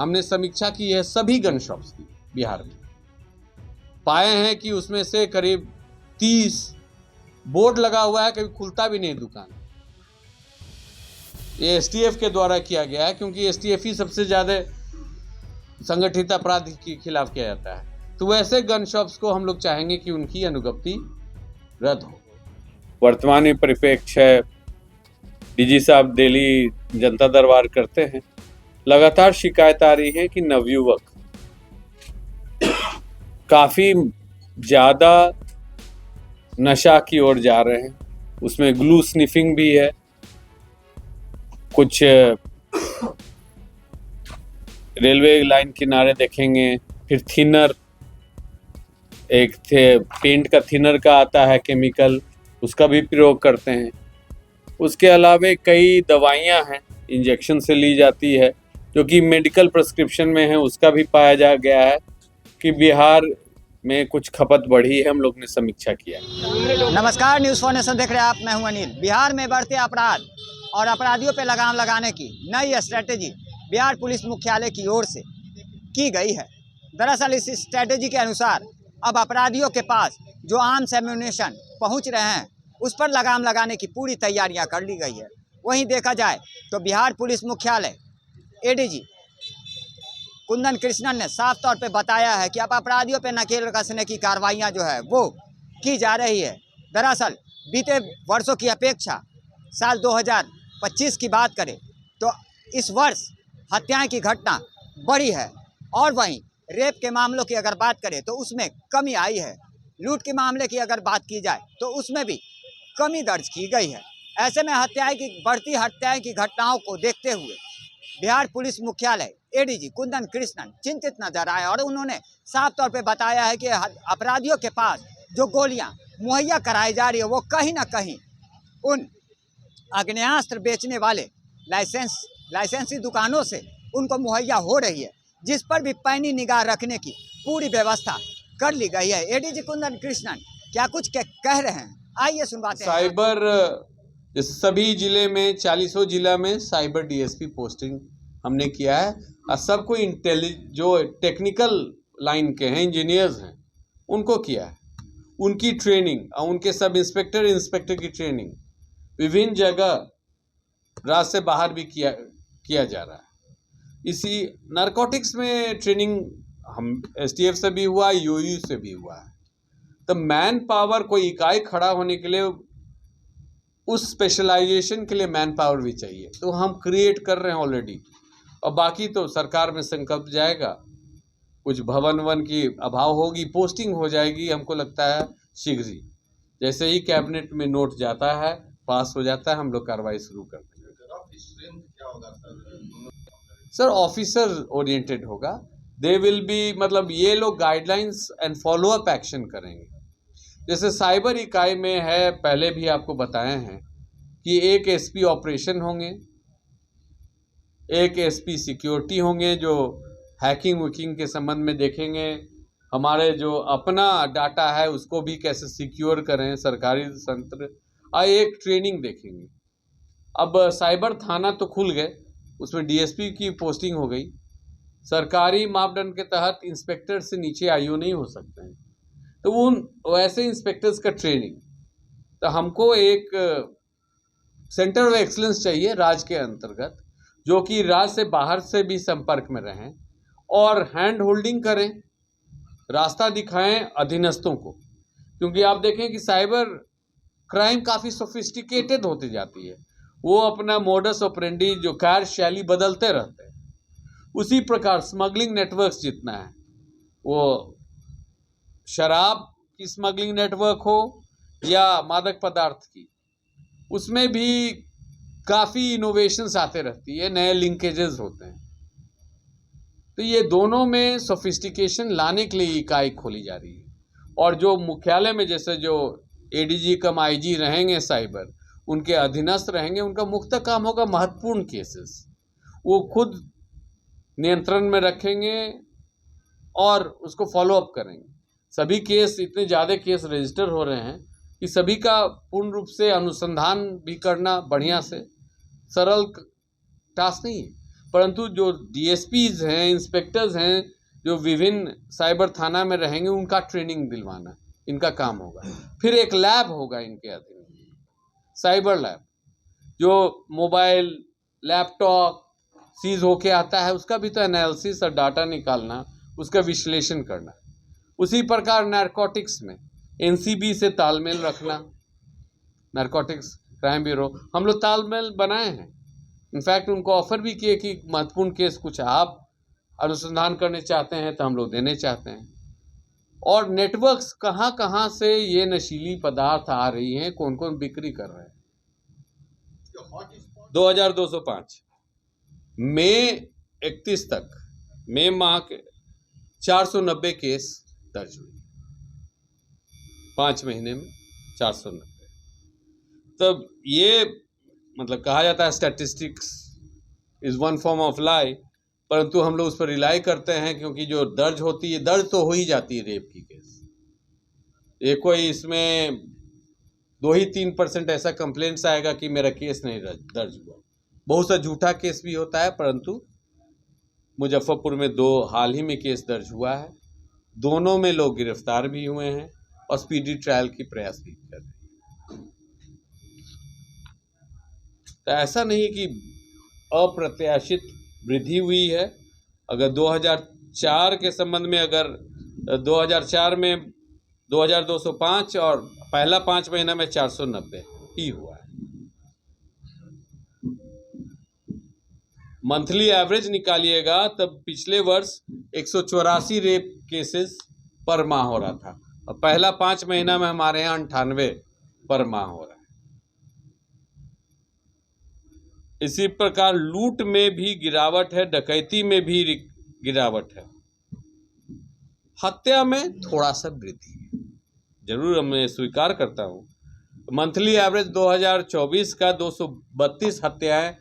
हमने समीक्षा की है सभी गन शॉप्स की बिहार में, पाए हैं कि उसमें से करीब 30 बोर्ड लगा हुआ है, कभी खुलता भी नहीं दुकान। ये एसटीएफ के द्वारा किया गया है, क्योंकि एसटीएफ ही सबसे ज़्यादा संगठित अपराध के खिलाफ किया जाता है। तो वैसे गन शॉप्स को हम लोग चाहेंगे कि उनकी अनुज्ञप्ति रद्द हो। वर्तमान में परिप्रेक्ष्य है, डीजी साहब डेली जनता दरबार करते हैं, लगातार शिकायत आ रही है कि नवयुवक काफी ज्यादा नशा की ओर जा रहे हैं। उसमें ग्लू स्निफिंग भी है, कुछ रेलवे लाइन किनारे देखेंगे, फिर थिनर, एक पेंट का थिनर का आता है केमिकल, उसका भी प्रयोग करते हैं। उसके अलावा कई दवाइयां हैं इंजेक्शन से ली जाती है, जो कि मेडिकल प्रिस्क्रिप्शन में है, उसका भी पाया जा गया है कि बिहार में कुछ खपत बढ़ी है। हम लोग ने समीक्षा किया। नमस्कार, न्यूज़ फॉर नेशन देख रहे हैं आप, मैं हूं अनिल। बिहार में बढ़ते अपराध और अपराधियों पर लगाम लगाने की नई स्ट्रैटेजी बिहार पुलिस मुख्यालय की ओर से की गई है। दरअसल इस स्ट्रैटेजी के अनुसार अब अपराधियों के पास जो आर्म्स एम्यूनेशन पहुंच रहे हैं, उस पर लगाम लगाने की पूरी तैयारियां कर ली गई है। वहीं देखा जाए तो बिहार पुलिस मुख्यालय एडीजी कुंदन कृष्णन ने साफ तौर पे बताया है कि अब अपराधियों पे नकेल कसने की कार्रवाइयां जो है वो की जा रही है। दरअसल बीते वर्षों की अपेक्षा साल 2025 की बात करें तो इस वर्ष हत्याएं की घटना बढ़ी है, और वहीं रेप के मामलों की अगर बात करें तो उसमें कमी आई है। लूट के मामले की अगर बात की जाए तो उसमें भी कमी दर्ज की गई है। ऐसे में बढ़ती हत्याएं की घटनाओं को देखते हुए बिहार पुलिस मुख्यालय एडीजी कुंदन कृष्णन चिंतित नजर आए, और उन्होंने साफ तौर पे बताया है कि अपराधियों के पास जो गोलियां मुहैया कराई जा रही है वो कहीं ना कहीं उन आग्नेयास्त्र बेचने वाले लाइसेंसी दुकानों से उनको मुहैया हो रही है, जिस पर भी पैनी निगाह रखने की पूरी व्यवस्था कर ली गई है। एडीजी कुंदन कृष्णन क्या कुछ कह रहे हैं, आइए सुनवाते हैं। साइबर सभी जिले में 40 जिला में साइबर डीएसपी पोस्टिंग हमने किया है, और सबको जो टेक्निकल लाइन के हैं, इंजीनियर्स हैं, उनको किया है। उनकी ट्रेनिंग और उनके सब इंस्पेक्टर की ट्रेनिंग विभिन्न जगह राज्य से बाहर भी किया जा रहा है। इसी नारकोटिक्स में ट्रेनिंग हम एसटीएफ से भी हुआ, यूयू से भी हुआ है। तो मैन पावर, कोई इकाई खड़ा होने के लिए उस स्पेशलाइजेशन के लिए मैन पावर भी चाहिए, तो हम क्रिएट कर रहे हैं ऑलरेडी। और बाकी तो सरकार में संकल्प जाएगा, कुछ भवन की अभाव होगी, पोस्टिंग हो जाएगी, हमको लगता है शीघ्र ही। जैसे ही कैबिनेट में नोट जाता है, पास हो जाता है, हम लोग कार्रवाई शुरू कर देंगे। सर ऑफिसर ओरिएंटेड होगा, दे विल बी, मतलब ये लोग गाइडलाइंस एंड फॉलोअप एक्शन करेंगे। जैसे साइबर इकाई में है, पहले भी आपको बताए हैं कि एक एसपी ऑपरेशन होंगे, एक एसपी सिक्योरिटी होंगे, जो हैकिंग वैकिंग के संबंध में देखेंगे, हमारे जो अपना डाटा है उसको भी कैसे सिक्योर करें, सरकारी तंत्र, और एक ट्रेनिंग देखेंगे। अब साइबर थाना तो खुल गए, उसमें डीएसपी की पोस्टिंग हो गई। सरकारी मापदंड के तहत इंस्पेक्टर से नीचे आईओ नहीं हो सकते हैं, तो उन वैसे इंस्पेक्टर्स का ट्रेनिंग। तो हमको एक सेंटर ऑफ एक्सीलेंस चाहिए राज्य के अंतर्गत, जो कि राज्य से बाहर से भी संपर्क में रहें और हैंड होल्डिंग करें, रास्ता दिखाएं अधीनस्थों को। क्योंकि आप देखें कि साइबर क्राइम काफ़ी सोफिस्टिकेटेड होती जाती है, वो अपना मोडस ऑपरेंडी, जो कार्यशैली बदलते रहते हैं। उसी प्रकार स्मगलिंग नेटवर्क्स जितना है, वो शराब की स्मगलिंग नेटवर्क हो या मादक पदार्थ की, उसमें भी काफ़ी इनोवेशंस आते रहती है, नए लिंकेजेस होते हैं। तो ये दोनों में सोफिस्टिकेशन लाने के लिए इकाई खोली जा रही है। और जो मुख्यालय में जैसे जो एडीजी कम आईजी रहेंगे साइबर, उनके अधीनस्थ रहेंगे, उनका मुख्य काम होगा महत्वपूर्ण केसेस, वो खुद नियंत्रण में रखेंगे और उसको फॉलोअप करेंगे। सभी केस, इतने ज़्यादा केस रजिस्टर हो रहे हैं कि सभी का पूर्ण रूप से अनुसंधान भी करना बढ़िया से सरल टास्क नहीं है। परंतु जो डीएसपीज हैं, इंस्पेक्टर्स हैं, जो विभिन्न साइबर थाना में रहेंगे, उनका ट्रेनिंग दिलवाना इनका काम होगा। फिर एक लैब होगा इनके अधीन, साइबर लैब, जो मोबाइल लैपटॉप सीज होके आता है उसका भी तो एनालिसिस और डाटा निकालना, उसका विश्लेषण करना। उसी प्रकार नारकोटिक्स में एनसीबी से तालमेल रखना, नारकोटिक्स क्राइम ब्यूरो हम लोग तालमेल बनाए हैं। इनफैक्ट उनको ऑफर भी किए कि महत्वपूर्ण केस कुछ आप अनुसंधान करने चाहते हैं तो हम लोग देने चाहते हैं। और नेटवर्क्स कहाँ कहाँ से ये नशीली पदार्थ आ रही हैं, कौन कौन बिक्री कर रहे हैं। 2205 मई 31 तक, मई माह के 490 केस दर्ज हुए, 5 महीने में 490। तब ये मतलब कहा जाता है statistics is one form of lie, परंतु हम लोग उस पर रिलाई करते हैं क्योंकि जो दर्ज होती है, दर्ज तो हो ही जाती है रेप की केस। ये कोई इसमें 2-3% ऐसा कंप्लेंट्स आएगा कि मेरा केस नहीं दर्ज हुआ। बहुत सा झूठा केस भी होता है, परंतु मुजफ्फरपुर में 2 हाल ही में केस दर्ज हुआ है, दोनों में लोग गिरफ्तार भी हुए हैं और स्पीडी ट्रायल की प्रयास भी कर रहे हैं। तो ऐसा नहीं कि अप्रत्याशित वृद्धि हुई है। अगर 2004 के संबंध में, अगर 2004 में 2205 और पहला 5 महीना में 490 ही हुआ है। मंथली एवरेज निकालिएगा तब पिछले वर्ष 184 रेप केसेस पर माह हो रहा था और पहला 5 महीना में हमारे यहाँ 98 पर माह हो रहा है। इसी प्रकार लूट में भी गिरावट है, डकैती में भी गिरावट है, हत्या में थोड़ा सा वृद्धि है, जरूर मैं स्वीकार करता हूं। मंथली एवरेज 2024 का 232 हत्याएं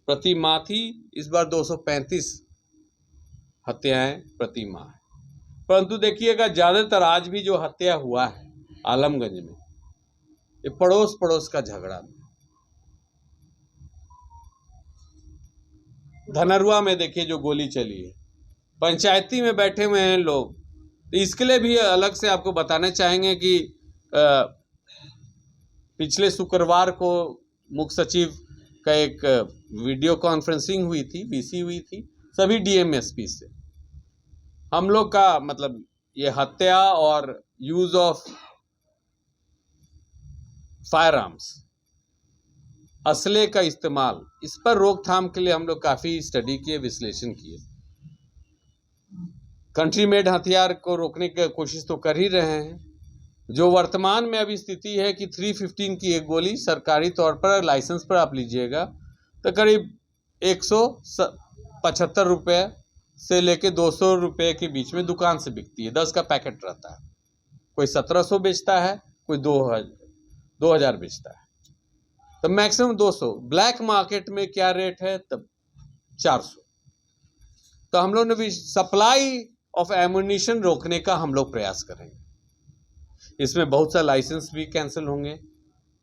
प्रति माह थी, इस बार 235 हत्याएं प्रति माह है। परंतु देखिएगा ज्यादातर आज भी जो हत्या हुआ है आलमगंज में, ये पड़ोस पड़ोस का झगड़ा में। धनरुआ में देखिए जो गोली चली है, पंचायती में बैठे हुए हैं लोग। तो इसके लिए भी अलग से आपको बताना चाहेंगे कि पिछले शुक्रवार को मुख्य सचिव का एक वीडियो कॉन्फ्रेंसिंग हुई थी, वीसी हुई थी सभी डीएमएसपी से। हम लोग का मतलब ये हत्या और यूज ऑफ फायर आर्म्स, असले का इस्तेमाल, इस पर रोकथाम के लिए हम लोग काफ़ी स्टडी किए, विश्लेषण किए। कंट्री मेड हथियार को रोकने की कोशिश तो कर ही रहे हैं। जो वर्तमान में अभी स्थिति है कि 315 की एक गोली सरकारी तौर पर लाइसेंस पर आप लीजिएगा तो करीब 175 रुपये से लेके 200 रुपये के बीच में दुकान से बिकती है। 10 का पैकेट रहता है, कोई 1700 बेचता है, कोई 2000 बेचता है, तो मैक्सिमम 200। ब्लैक मार्केट में क्या रेट है तब 400। तो हम लोग ने भी सप्लाई ऑफ एमुनिशन रोकने का हम लोग प्रयास करेंगे। इसमें बहुत सा लाइसेंस भी कैंसिल होंगे,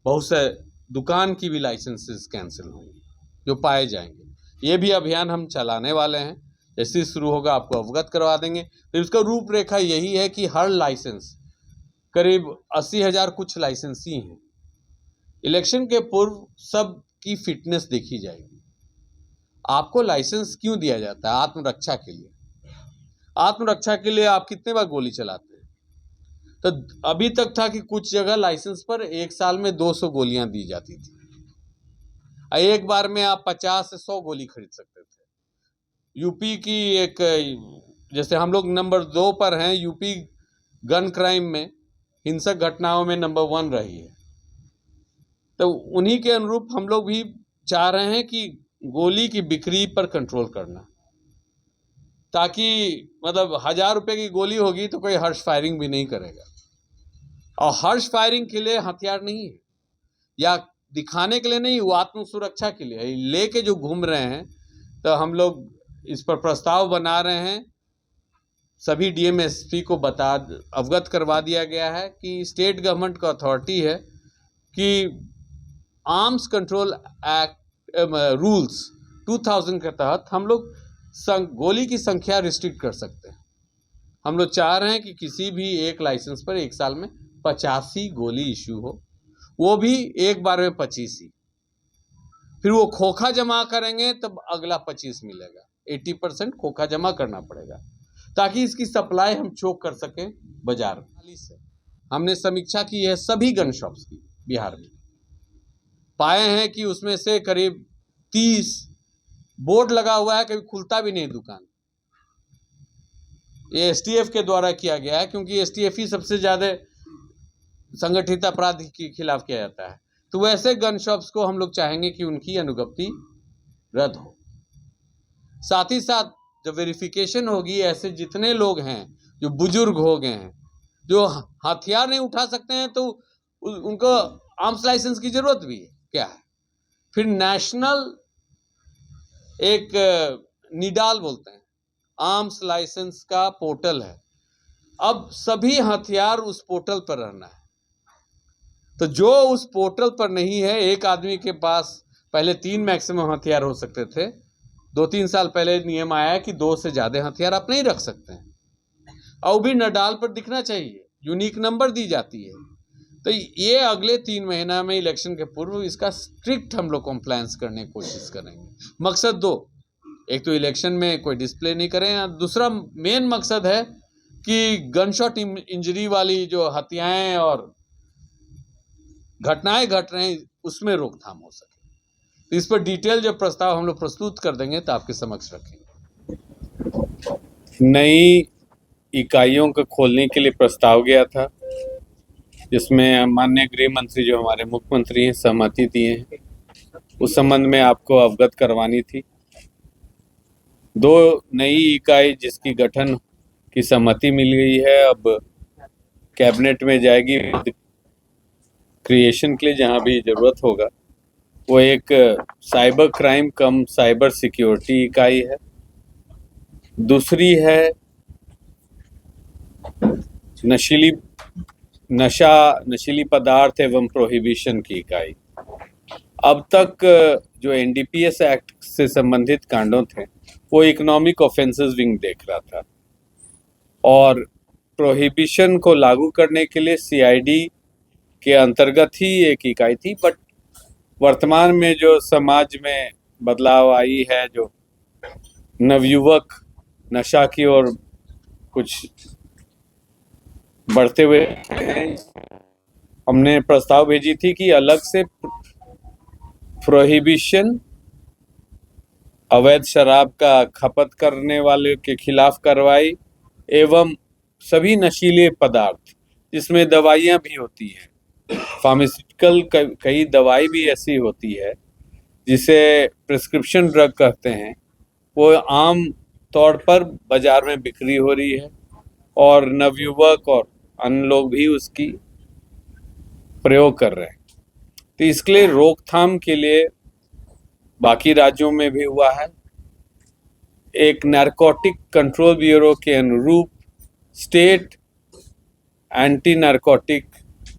बहुत से दुकान की भी लाइसेंसेस कैंसिल होंगे जो पाए जाएंगे। ये भी अभियान हम चलाने वाले हैं, जैसे शुरू होगा आपको अवगत करवा देंगे। तो इसका रूपरेखा यही है कि हर लाइसेंस करीब 80,000 कुछ लाइसेंस ही हैं। इलेक्शन के पूर्व सब की फिटनेस देखी जाएगी। आपको लाइसेंस क्यों दिया जाता है? आत्मरक्षा के लिए। आत्मरक्षा के लिए आप कितने बार गोली चलाते हैं? तो अभी तक था कि कुछ जगह लाइसेंस पर एक साल में 200 गोलियां दी जाती थी। एक बार में आप 50 से 100 गोली खरीद सकते थे। यूपी की एक, जैसे हम लोग नंबर 2 पर हैं, यूपी गन क्राइम में, हिंसक घटनाओं में नंबर 1 रही है। तो उन्हीं के अनुरूप हम लोग भी चाह रहे हैं कि गोली की बिक्री पर कंट्रोल करना, ताकि मतलब 1000 रुपये की गोली होगी तो कोई हर्ष फायरिंग भी नहीं करेगा। और हर्ष फायरिंग के लिए हथियार नहीं है, या दिखाने के लिए नहीं, वो आत्म सुरक्षा के लिए लेके जो घूम रहे हैं। तो हम लोग इस पर प्रस्ताव बना रहे हैं, सभी डीएमएसपी को अवगत करवा दिया गया है कि स्टेट गवर्नमेंट का अथॉरिटी है कि आर्म्स कंट्रोल एक्ट रूल्स 2000 के तहत हम लोग गोली की संख्या रिस्ट्रिक्ट कर सकते हैं। हम लोग चाह रहे हैं कि किसी भी एक लाइसेंस पर एक साल में 85 गोली इश्यू हो, वो भी एक बार में 25 ही। फिर वो खोखा जमा करेंगे तब अगला 25 मिलेगा। 80% खोखा जमा करना पड़ेगा ताकि इसकी सप्लाई हम चोक कर सकें बाजार में। हमने समीक्षा की है सभी गन शॉप्स की बिहार में, पाए हैं कि उसमें से करीब 30 बोर्ड लगा हुआ है, कभी खुलता भी नहीं दुकान। ये एसटीएफ के द्वारा किया गया है, क्योंकि एसटीएफ ही सबसे ज़्यादा संगठित अपराध के खिलाफ किया जाता है। तो वैसे गन शॉप्स को हम लोग चाहेंगे कि उनकी अनुज्ञप्ति रद्द हो। साथ ही साथ जब वेरिफिकेशन होगी, ऐसे जितने लोग हैं जो बुजुर्ग हो गए हैं, जो हथियार नहीं उठा सकते हैं, तो उनको आर्म्स लाइसेंस की जरूरत भी है क्या है। फिर नेशनल एक निडाल बोलते हैं, आर्म्स लाइसेंस का पोर्टल है। अब सभी हथियार उस पोर्टल पर रहना है। तो जो उस पोर्टल पर नहीं है, एक आदमी के पास पहले 3 मैक्सिमम हथियार हो सकते थे, 2-3 साल पहले नियम आया है कि 2 से ज़्यादा हथियार आप नहीं रख सकते हैं, और भी नडाल पर दिखना चाहिए, यूनिक नंबर दी जाती है। तो ये अगले 3 महीना में इलेक्शन के पूर्व इसका स्ट्रिक्ट हम लोग कंप्लायंस करने की कोशिश करेंगे। मकसद 2, एक तो इलेक्शन में कोई डिस्प्ले नहीं करें, दूसरा मेन मकसद है कि गनशॉट इंजरी वाली जो हत्याएं और घटनाएं घट रहे हैं उसमें रोकथाम हो सके। तो इस पर डिटेल जो प्रस्ताव हम लोग प्रस्तुत कर देंगे तो आपके समक्ष रखेंगे। नई इकाइयों को खोलने के लिए प्रस्ताव गया था, जिसमें माननीय गृह मंत्री जो हमारे मुख्यमंत्री हैं सहमति दिए हैं। उस संबंध में आपको अवगत करवानी थी। 2 नई इकाई जिसकी गठन की सहमति मिल गई है, अब कैबिनेट में जाएगी क्रिएशन के लिए जहां भी जरूरत होगा। वो एक साइबर क्राइम कम साइबर सिक्योरिटी इकाई है। दूसरी है नशीली पदार्थ एवं प्रोहिबिशन की इकाई। अब तक जो एनडीपीएस एक्ट से संबंधित कांडों थे वो इकोनॉमिक ऑफेंसेस विंग देख रहा था, और प्रोहिबिशन को लागू करने के लिए सीआईडी के अंतर्गत ही एक इकाई थी। बट वर्तमान में जो समाज में बदलाव आई है, जो नवयुवक नशा की ओर कुछ बढ़ते हुए, हमने प्रस्ताव भेजी थी कि अलग से प्रोहिबिशन, अवैध शराब का खपत करने वाले के खिलाफ कार्रवाई, एवं सभी नशीले पदार्थ जिसमें दवाइयाँ भी होती हैं, फार्मास्यूटिकल कई दवाई भी ऐसी होती है जिसे प्रिस्क्रिप्शन ड्रग कहते हैं, वो आम तौर पर बाजार में बिक्री हो रही है और नवयुवक और अन्य लोग भी उसकी प्रयोग कर रहे हैं। तो इसके लिए रोकथाम के लिए बाकी राज्यों में भी हुआ है। एक नारकोटिक कंट्रोल ब्यूरो के अनुरूप स्टेट एंटी नारकोटिक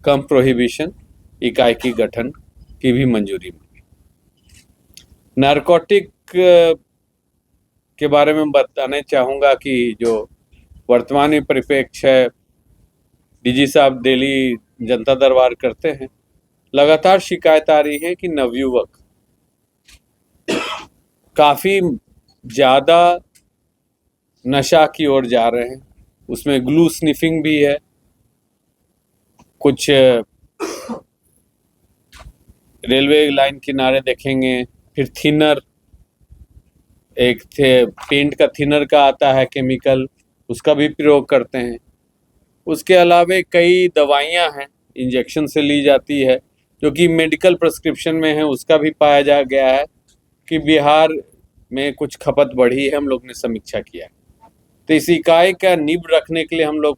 कम प्रोहिबिशन इकाई की गठन की भी मंजूरी मिली। नारकोटिक के बारे में बताने चाहूँगा कि जो वर्तमान परिप्रेक्ष्य है, डीजी साहब दिल्ली जनता दरबार करते हैं, लगातार शिकायत आ रही है कि नवयुवक काफ़ी ज़्यादा नशा की ओर जा रहे हैं। उसमें ग्लू स्निफिंग भी है, कुछ रेलवे लाइन किनारे देखेंगे, फिर थिनर, एक पेंट का थिनर का आता है केमिकल, उसका भी प्रयोग करते हैं। उसके अलावा कई दवाइयां हैं इंजेक्शन से ली जाती है जो कि मेडिकल प्रिस्क्रिप्शन में है, उसका भी पाया जा गया है कि बिहार में कुछ खपत बढ़ी है। हम लोग ने समीक्षा किया। तो इस इकाई का नींव रखने के लिए हम लोग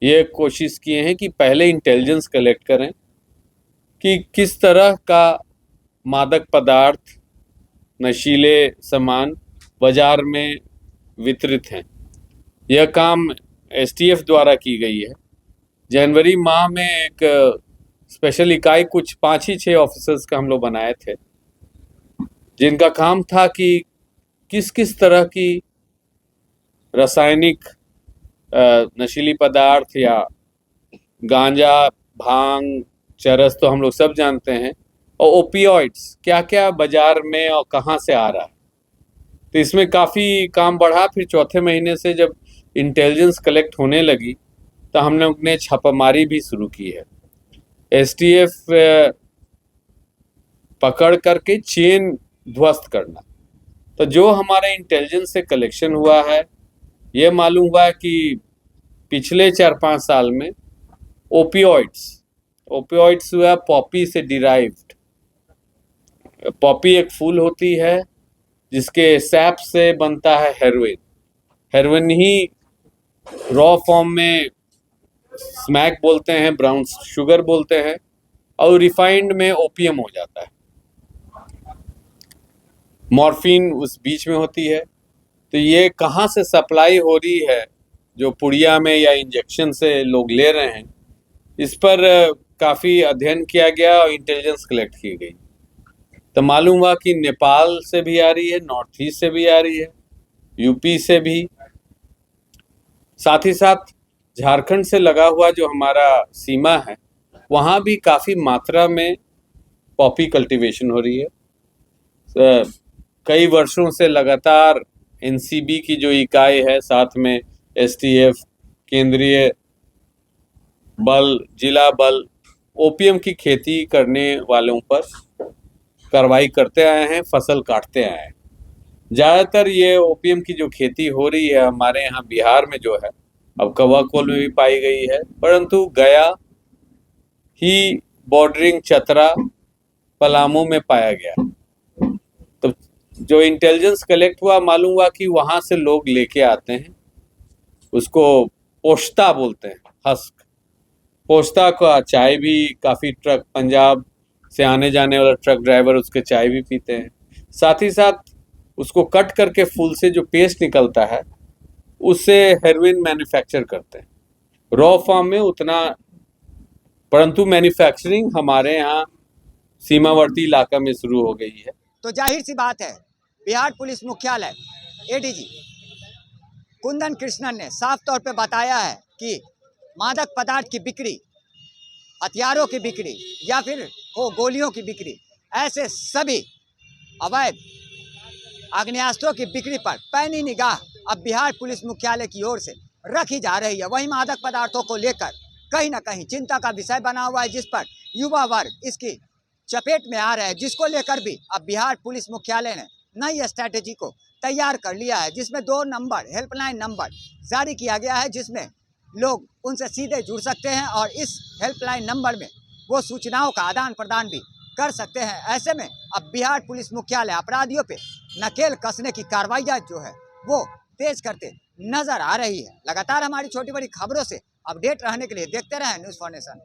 ये कोशिश किए हैं कि पहले इंटेलिजेंस कलेक्ट करें कि किस तरह का मादक पदार्थ, नशीले सामान बाजार में वितरित हैं। यह काम एसटीएफ द्वारा की गई है। जनवरी माह में एक स्पेशल इकाई कुछ 5 ही 6 ऑफिसर्स का हम लोग बनाए थे, जिनका काम था कि किस किस तरह की रासायनिक नशीली पदार्थ या गांजा, भांग, चरस तो हम लोग सब जानते हैं, और ओपियोइड्स क्या क्या बाजार में और कहाँ से आ रहा है। तो इसमें काफ़ी काम बढ़ा। फिर चौथे महीने से जब इंटेलिजेंस कलेक्ट होने लगी तो हम लोग ने छापामारी भी शुरू की है। एसटीएफ पकड़ करके चेन ध्वस्त करना। तो जो हमारे इंटेलिजेंस से कलेक्शन हुआ है, ये मालूम हुआ है कि पिछले 4-5 साल में ओपियोइड्स हुआ पॉपी से डिराइव्ड। पॉपी एक फूल होती है जिसके सैप से बनता है हेरोइन। हेरोइन ही रॉ फॉर्म में स्मैक बोलते हैं, ब्राउन शुगर बोलते हैं, और रिफाइंड में ओपियम हो जाता है। मॉर्फिन उस बीच में होती है। तो ये कहाँ से सप्लाई हो रही है, जो पुड़िया में या इंजेक्शन से लोग ले रहे हैं, इस पर काफ़ी अध्ययन किया गया और इंटेलिजेंस कलेक्ट की गई। तो मालूम हुआ कि नेपाल से भी आ रही है, नॉर्थ ईस्ट से भी आ रही है, यूपी से भी, साथ ही साथ झारखंड से लगा हुआ जो हमारा सीमा है, वहाँ भी काफ़ी मात्रा में पॉपी कल्टीवेशन हो रही है। कई वर्षों से लगातार एनसीबी की जो इकाई है, साथ में एसटीएफ, केंद्रीय बल, जिला बल, ओपीएम की खेती करने वालों पर कार्रवाई करते आए हैं, फसल काटते आए हैं। ज़्यादातर ये ओपीएम की जो खेती हो रही है हमारे यहाँ बिहार में जो है, अब कवाकोल में भी पाई गई है, परंतु गया ही बॉर्डरिंग चतरा, पलामू में पाया गया। तो जो इंटेलिजेंस कलेक्ट हुआ, मालूम हुआ कि वहाँ से लोग लेके आते हैं, उसको पोश्ता बोलते हैं, हस्क। पोश्ता का चाय भी काफ़ी ट्रक, पंजाब से आने जाने वाला ट्रक ड्राइवर उसके चाय भी पीते हैं। साथ ही साथ उसको कट करके फूल से जो पेस्ट निकलता है, उससे हेरोइन मैन्युफैक्चर करते हैं। रॉ फॉर्म में उतना, परंतु मैन्युफैक्चरिंग हमारे यहाँ सीमावर्ती इलाका में शुरू हो गई है। तो जाहिर सी बात है, बिहार पुलिस मुख्यालय एडीजी कुंदन कृष्णन ने साफ तौर पे बताया है कि मादक पदार्थ की बिक्री, हथियारों की बिक्री या फिर हो गोलियों की बिक्री, ऐसे सभी अवैध आग्नेयास्त्रों की बिक्री पर पैनी निगाह अब बिहार पुलिस मुख्यालय की ओर से रखी जा रही है। वहीं मादक पदार्थों को लेकर कहीं ना कहीं चिंता का विषय बना हुआ है, जिस पर युवा वर्ग इसकी चपेट में आ रहे हैं, जिसको लेकर भी अब बिहार पुलिस मुख्यालय ने नई स्ट्रैटेजी को तैयार कर लिया है, जिसमें 2 नंबर हेल्पलाइन नंबर जारी किया गया है, जिसमें लोग उनसे सीधे जुड़ सकते हैं और इस हेल्पलाइन नंबर में वो सूचनाओं का आदान प्रदान भी कर सकते हैं। ऐसे में अब बिहार पुलिस मुख्यालय अपराधियों पे नकेल कसने की कार्रवाइयाँ जो है वो तेज करते नजर आ रही है। लगातार हमारी छोटी बड़ी खबरों से अपडेट रहने के लिए देखते रहें न्यूज़ फॉर नेशन।